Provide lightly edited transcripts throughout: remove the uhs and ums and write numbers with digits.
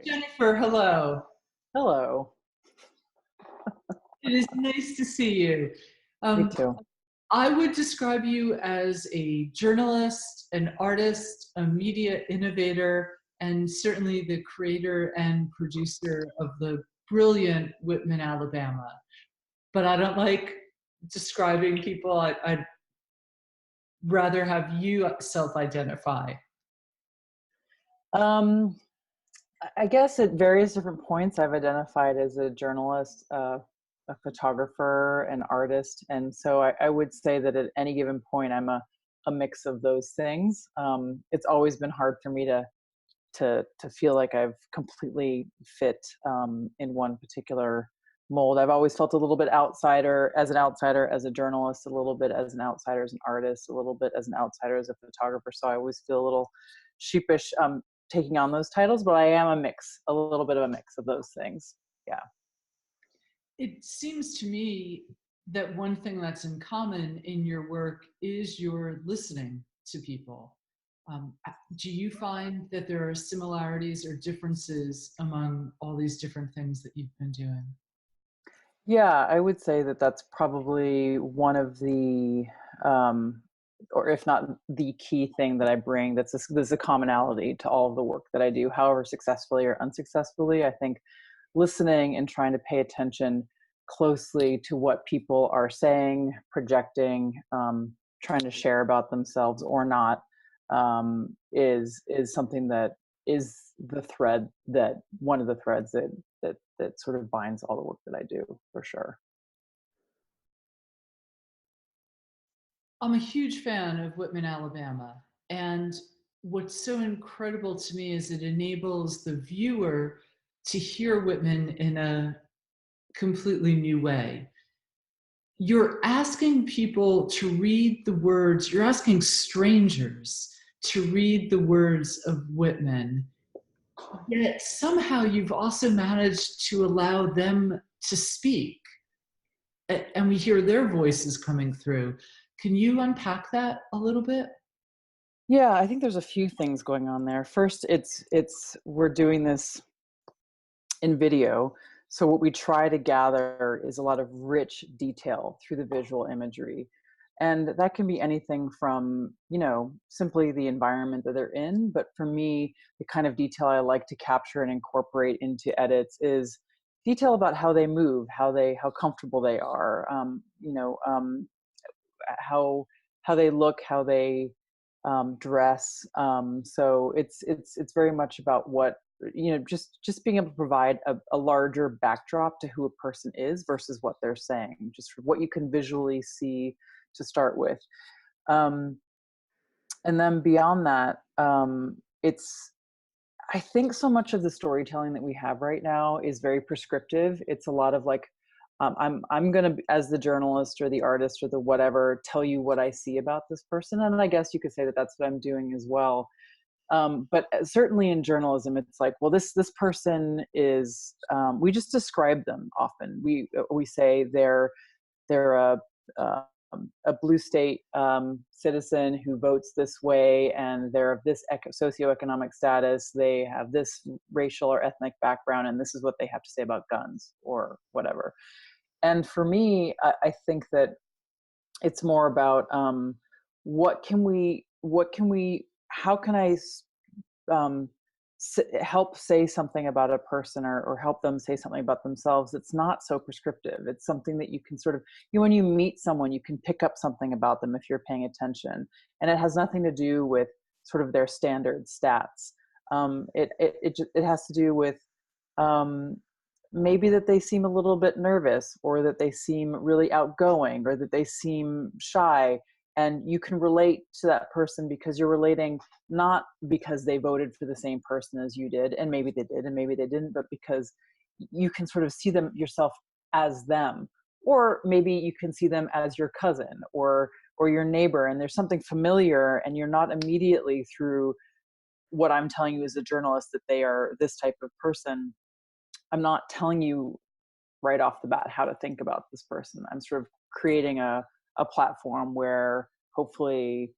Jennifer, hello. Hello. It is nice to see you. Me Um, too. I would describe you as a journalist, an artist, a media innovator, and certainly the creator and producer of the brilliant Whitman, Alabama. But I don't like describing people. I'd rather have you self-identify. Um, I guess at various different points, I've identified as a journalist, a photographer, an artist, and so I would say that at any given point, I'm a mix of those things. It's always been hard for me to feel like I've completely fit in one particular mold. I've always felt a little bit outsider as a journalist, a little bit as an outsider as an artist, a little bit as an outsider as a photographer. So I always feel a little sheepish taking on those titles, but I am a little bit of a mix of those things. Yeah. It seems to me that one thing that's in common in your work is your listening to people. Do you find that there are similarities or differences among all these different things that you've been doing? Yeah, I would say that that's probably one of the, um, or if not the key thing that I bring. There's a commonality to all of the work that I do, however successfully or unsuccessfully. I think listening and trying to pay attention closely to what people are saying, projecting, trying to share about themselves or not, is something that is the thread that one of the threads that sort of binds all the work that I do, for sure. I'm a huge fan of Whitman, Alabama. And what's so incredible to me is it enables the viewer to hear Whitman in a completely new way. You're asking people to read the words, you're asking strangers to read the words of Whitman, yet somehow you've also managed to allow them to speak, and we hear their voices coming through. Can you unpack that a little bit? Yeah, I think there's a few things going on there. First, it's we're doing this in video. So what we try to gather is a lot of rich detail through the visual imagery. And that can be anything from, simply the environment that they're in. But for me, the kind of detail I like to capture and incorporate into edits is detail about how they move, how comfortable they are, how they look, how they dress. So it's very much about what, just being able to provide a larger backdrop to who a person is versus what they're saying, just what you can visually see to start with. Um, and then beyond that, it's I think so much of the storytelling that we have right now is very prescriptive. It's a lot of like, I'm gonna, as the journalist or the artist or the whatever, tell you what I see about this person, and I guess you could say that that's what I'm doing as well. But certainly in journalism, it's like, well, this person is. We just describe them often. We say they're a blue state citizen who votes this way, and they're of this socioeconomic status. They have this racial or ethnic background, and this is what they have to say about guns or whatever. And for me, I think that it's more about what can we, how can I um, help say something about a person, or help them say something about themselves that's not so prescriptive. It's something that you can sort of, when you meet someone, you can pick up something about them if you're paying attention. And it has nothing to do with sort of their standard stats. It has to do with um, maybe that they seem a little bit nervous, or that they seem really outgoing, or that they seem shy. And you can relate to that person because you're relating not because they voted for the same person as you did, and maybe they did and maybe they didn't, but because you can sort of see them yourself as them. Or maybe you can see them as your cousin or your neighbor, and there's something familiar, and you're not immediately, through what I'm telling you as a journalist, that they are this type of person. I'm not telling you right off the bat how to think about this person. I'm sort of creating a platform where hopefully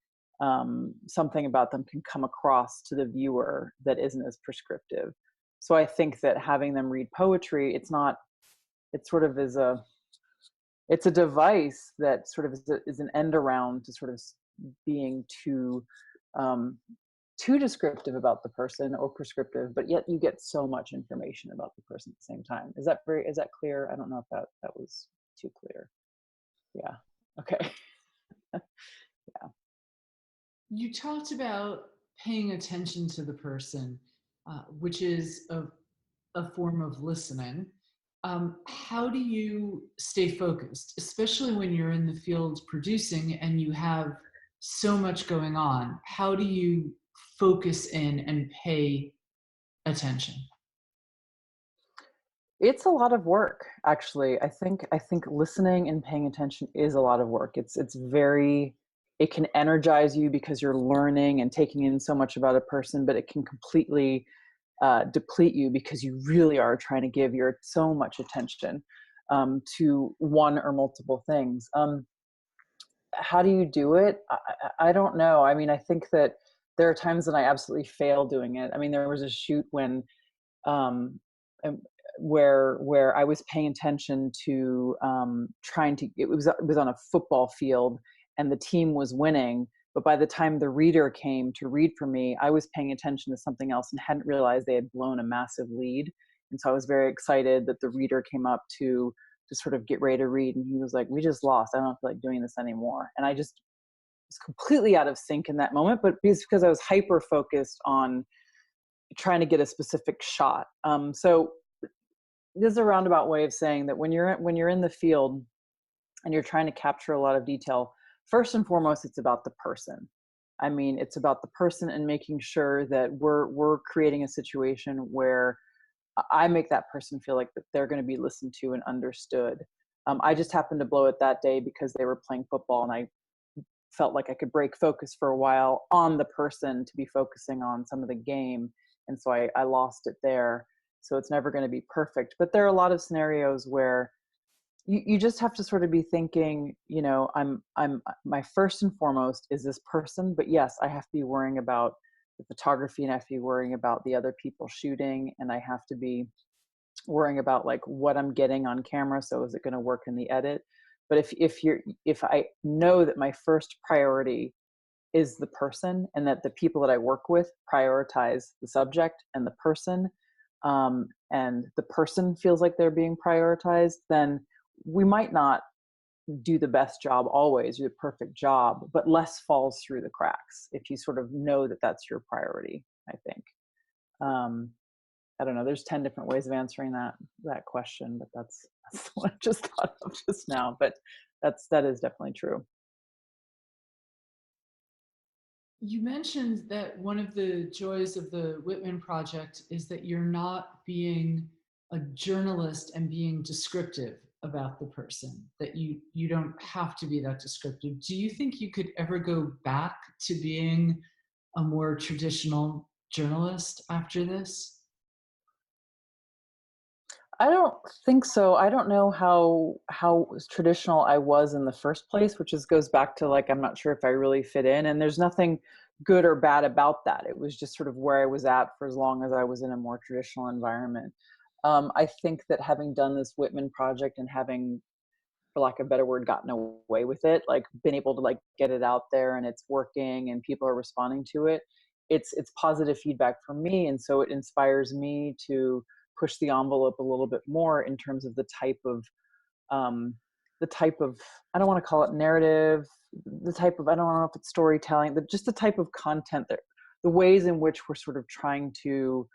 something about them can come across to the viewer that isn't as prescriptive. So I think that having them read poetry, it sort of is it's a device that sort of is an end around to sort of being um, too descriptive about the person or prescriptive, but yet you get so much information about the person at the same time. Is that clear? I don't know if that was too clear. Yeah. Okay. Yeah. You talked about paying attention to the person, which is a form of listening. How do you stay focused, especially when you're in the field producing and you have so much going on? How do you focus in and pay attention? It's a lot of work, actually. I think listening and paying attention is a lot of work. It's very, it can energize you because you're learning and taking in so much about a person, but it can completely deplete you because you really are trying to give your so much attention to one or multiple things. How do you do it? I don't know. I mean, I think that there are times that I absolutely fail doing it. I mean, there was a shoot when um, um, where I was paying attention to trying to. It was on a football field, and the team was winning. But by the time the reader came to read for me, I was paying attention to something else and hadn't realized they had blown a massive lead. And so I was very excited that the reader came up to sort of get ready to read, and he was like, "We just lost. I don't feel like doing this anymore." And I just was completely out of sync in that moment, but it's because I was hyper focused on trying to get a specific shot. So this is a roundabout way of saying that when you're in the field and you're trying to capture a lot of detail, first and foremost, it's about the person. I mean, it's about the person and making sure that we're creating a situation where I make that person feel like that they're going to be listened to and understood. I just happened to blow it that day because they were playing football, and I felt like I could break focus for a while on the person to be focusing on some of the game. And so I lost it there. So it's never going to be perfect. But there are a lot of scenarios where you just have to sort of be thinking, you know, I'm my first and foremost is this person, but yes, I have to be worrying about the photography, and I have to be worrying about the other people shooting, and I have to be worrying about like what I'm getting on camera. So is it going to work in the edit? But if I know that my first priority is the person, and that the people that I work with prioritize the subject and the person, and the person feels like they're being prioritized, then we might not do the best job always, do the perfect job, but less falls through the cracks if you sort of know that that's your priority, I think. Um, I don't know. There's 10 different ways of answering that question, but that's what I just thought of just now. But that is definitely true. You mentioned that one of the joys of the Whitman Project is that you're not being a journalist and being descriptive about the person, that you don't have to be that descriptive. Do you think you could ever go back to being a more traditional journalist after this? I don't think so. I don't know how traditional I was in the first place, which is goes back to like I'm not sure if I really fit in, and there's nothing good or bad about that. It was just sort of where I was at for as long as I was in a more traditional environment. I think that having done this Whitman project and having, for lack of a better word, gotten away with it, like been able to like get it out there and it's working and people are responding to it, it's positive feedback for me, and so it inspires me to push the envelope a little bit more in terms of um the type of, I don't want to call it narrative, the type of, I don't know if it's storytelling, but just the type of content, that the ways in which we're sort of trying to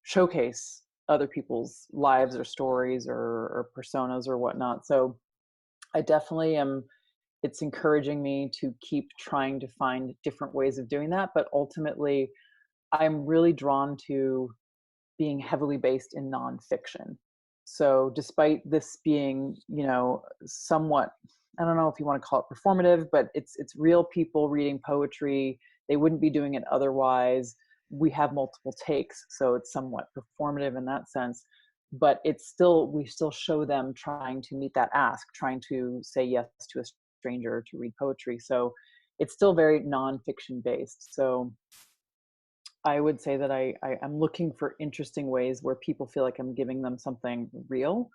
showcase other people's lives or stories or personas or whatnot. So I definitely am, it's encouraging me to keep trying to find different ways of doing that. But ultimately, I'm really drawn to being heavily based in nonfiction. So despite this being, you know, somewhat, I don't know if you want to call it performative, but it's real people reading poetry. They wouldn't be doing it otherwise. We have multiple takes, so it's somewhat performative in that sense. But it's still, we still show them trying to meet that ask, trying to say yes to a stranger to read poetry. So it's still very nonfiction based. So I would say that I'm looking for interesting ways where people feel like I'm giving them something real,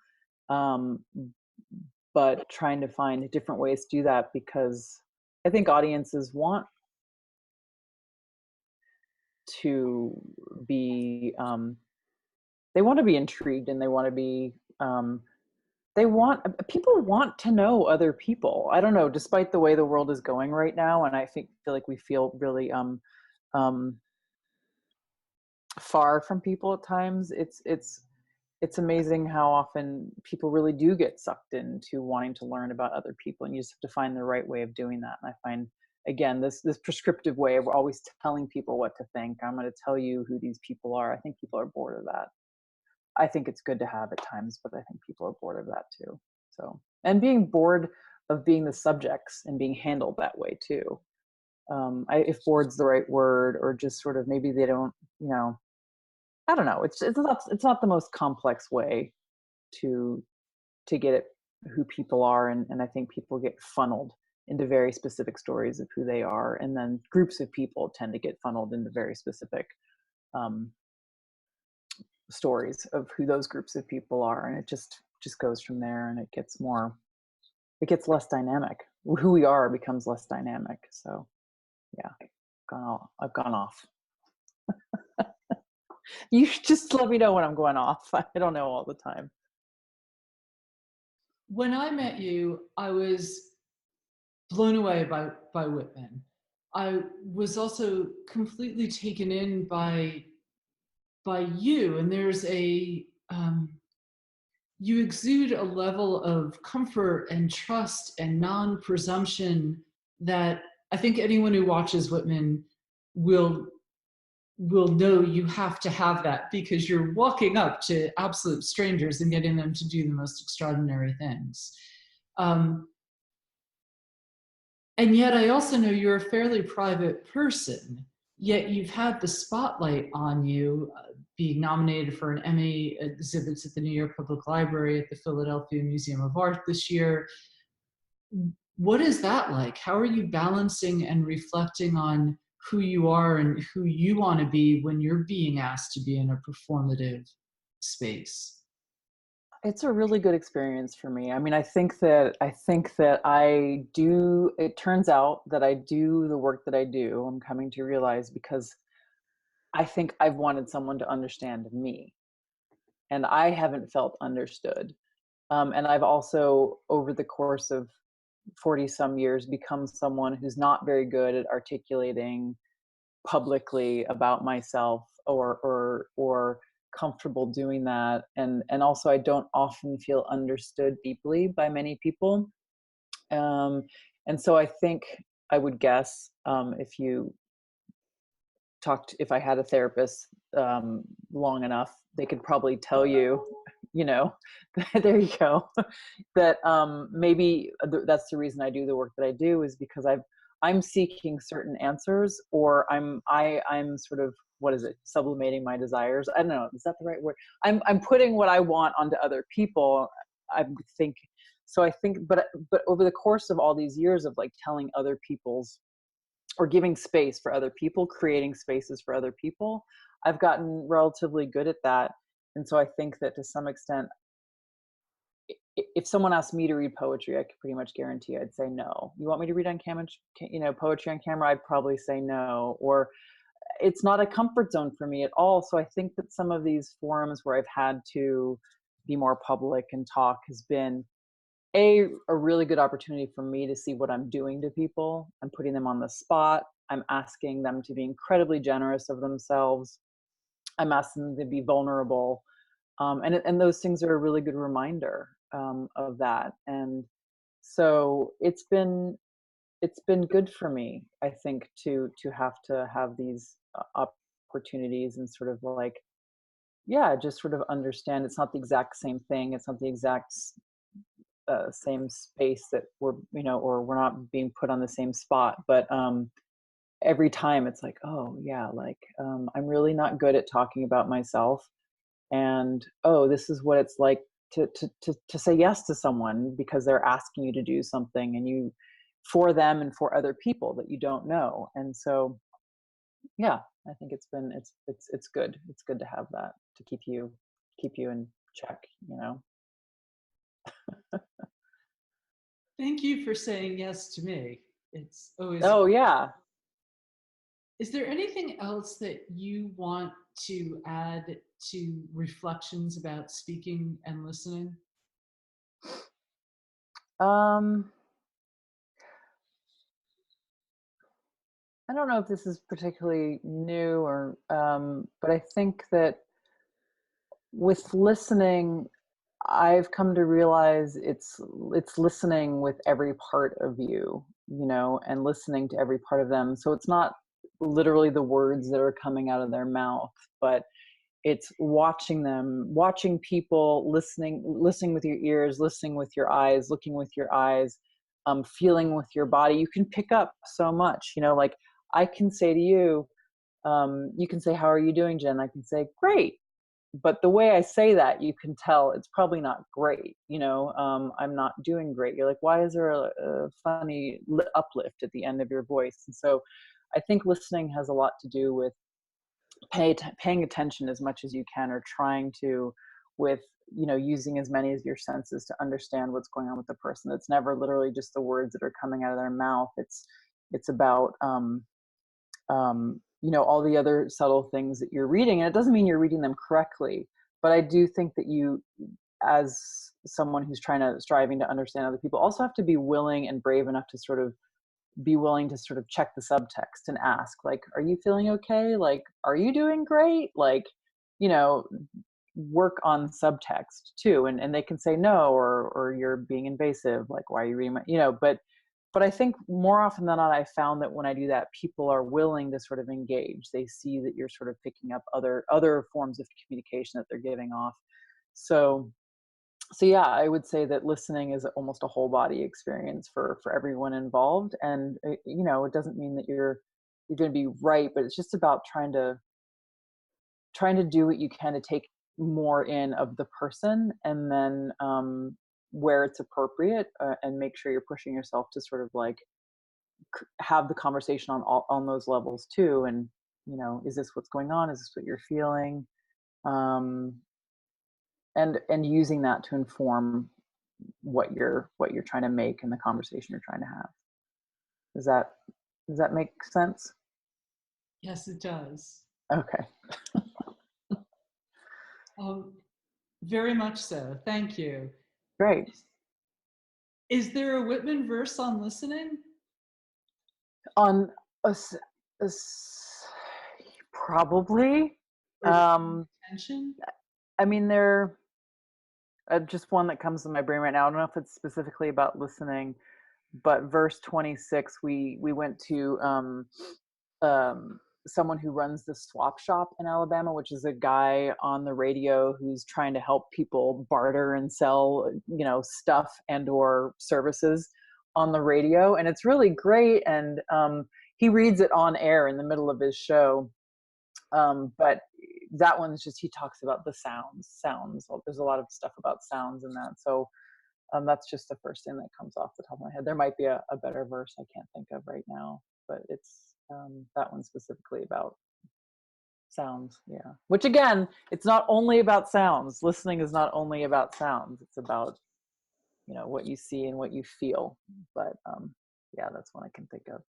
um, but trying to find different ways to do that because I think audiences want to be they want to be intrigued and they want to be they want people want to know other people. I don't know, despite the way the world is going right now, and I think feel like we feel really um far from people at times. It's amazing how often people really do get sucked into wanting to learn about other people, and you just have to find the right way of doing that. And I find, again, this prescriptive way of always telling people what to think. I'm going to tell you who these people are. I think people are bored of that. I think it's good to have at times, but I think people are bored of that too. So, and being bored of being the subjects and being handled that way too. If bored's the right word, or just sort of maybe they don't, you know, I don't know. It's not the most complex way to get at who people are, and I think people get funneled into very specific stories of who they are, and then groups of people tend to get funneled into very specific um, stories of who those groups of people are, and it just goes from there, and it gets less dynamic. Who we are becomes less dynamic. So yeah, I've gone off. You just let me know when I'm going off. I don't know all the time. When I met you, I was blown away by Whitman. I was also completely taken in by you, and there's a you exude a level of comfort and trust and non-presumption that I think anyone who watches Whitman will know you have to have that, because you're walking up to absolute strangers and getting them to do the most extraordinary things. Um, and yet I also know you're a fairly private person, yet you've had the spotlight on you, being nominated for an Emmy, exhibits at the New York Public Library, at the Philadelphia Museum of Art this year. What is that like? How are you balancing and reflecting on who you are and who you want to be when you're being asked to be in a performative space? It's a really good experience for me. I mean, I think that I do, it turns out that I do the work that I do. I'm coming to realize because I think I've wanted someone to understand me, and I haven't felt understood. And I've also, over the course of 40 some years, become someone who's not very good at articulating publicly about myself, or comfortable doing that, and also I don't often feel understood deeply by many people. um and so I think, I would guess, if you talked if I had a therapist long enough, they could probably tell you, you know, there you go, that maybe that's the reason I do the work that I do, is because I'm seeking certain answers, or I'm sort of, what is it, sublimating my desires. I don't know, is that the right word? I'm putting what I want onto other people. I think so. I think, but over the course of all these years of like telling other people's, or giving space for other people, creating spaces for other people, I've gotten relatively good at that. And so I think that to some extent, if someone asked me to read poetry, I could pretty much guarantee I'd say no. You want me to read on camera, poetry on camera? I'd probably say no. Or it's not a comfort zone for me at all. So I think that some of these forums where I've had to be more public and talk has been a really good opportunity for me to see what I'm doing to people. I'm putting them on the spot. I'm asking them to be incredibly generous of themselves. I'm asking them to be vulnerable. And those things are a really good reminder of that. And so it's been good for me, I think, to have these opportunities, and sort of like, yeah, just sort of understand it's not the exact same thing. It's not the exact same space that or we're not being put on the same spot. But every time it's like, oh yeah, like I'm really not good at talking about myself, and oh, this is what it's like to say yes to someone because they're asking you to do something, and you, for them and for other people that you don't know. And so yeah, I think it's good. It's good to have that to keep you in check, you know. Thank you for saying yes to me. It's always. Oh yeah. Is there anything else that you want to add to reflections about speaking and listening? Um, I don't know if this is particularly new or, but I think that with listening, I've come to realize it's listening with every part of you, you know, and listening to every part of them. So it's not literally the words that are coming out of their mouth, but it's watching them, watching people, listening with your ears, listening with your eyes, looking with your eyes, feeling with your body. You can pick up so much, you know, like I can say to you, you can say, "How are you doing, Jen?" I can say, "Great." But the way I say that, you can tell it's probably not great. You know, I'm not doing great. You're like, why is there a funny uplift at the end of your voice? And so I think listening has a lot to do with paying attention as much as you can, or trying to, with, you know, using as many of your senses to understand what's going on with the person. It's never literally just the words that are coming out of their mouth. It's about you know, all the other subtle things that you're reading. And it doesn't mean you're reading them correctly, but I do think that you, as someone who's striving to understand other people, also have to be willing and brave enough to sort of be willing to sort of check the subtext and ask, like, are you feeling okay? Like, are you doing great? Like, you know, work on subtext too. And they can say no, or you're being invasive. Like, why are you reading my, you know, but I think more often than not, I found that when I do that, people are willing to sort of engage. They see that you're sort of picking up other forms of communication that they're giving off. So yeah, I would say that listening is almost a whole body experience for everyone involved. And you know, it doesn't mean that you're going to be right, but it's just about trying to do what you can to take more in of the person, and then where it's appropriate, and make sure you're pushing yourself to sort of like have the conversation on those levels too. And, you know, is this what's going on? Is this what you're feeling? um and using that to inform what you're trying to make and the conversation you're trying to have. does that does that make sense? Yes, it does. Okay, Um, very much so. Thank you. great. Is there a Whitman verse on listening? On a, probably, Or um attention? I mean, there just one that comes to my brain right now. I don't know if it's specifically about listening, but verse 26, we went to um, someone who runs the swap shop in Alabama, which is a guy on the radio who's trying to help people barter and sell, you know, stuff and or services on the radio. And it's really great. And he reads it on air in the middle of his show. But that one's just, he talks about the sounds. Well, there's a lot of stuff about sounds in that. So that's just the first thing that comes off the top of my head. There might be a better verse I can't think of right now, but it's that one specifically about sounds. Yeah. Which again, it's not only about sounds. Listening is not only about sounds. It's about, you know, what you see and what you feel. But yeah, that's one I can think of.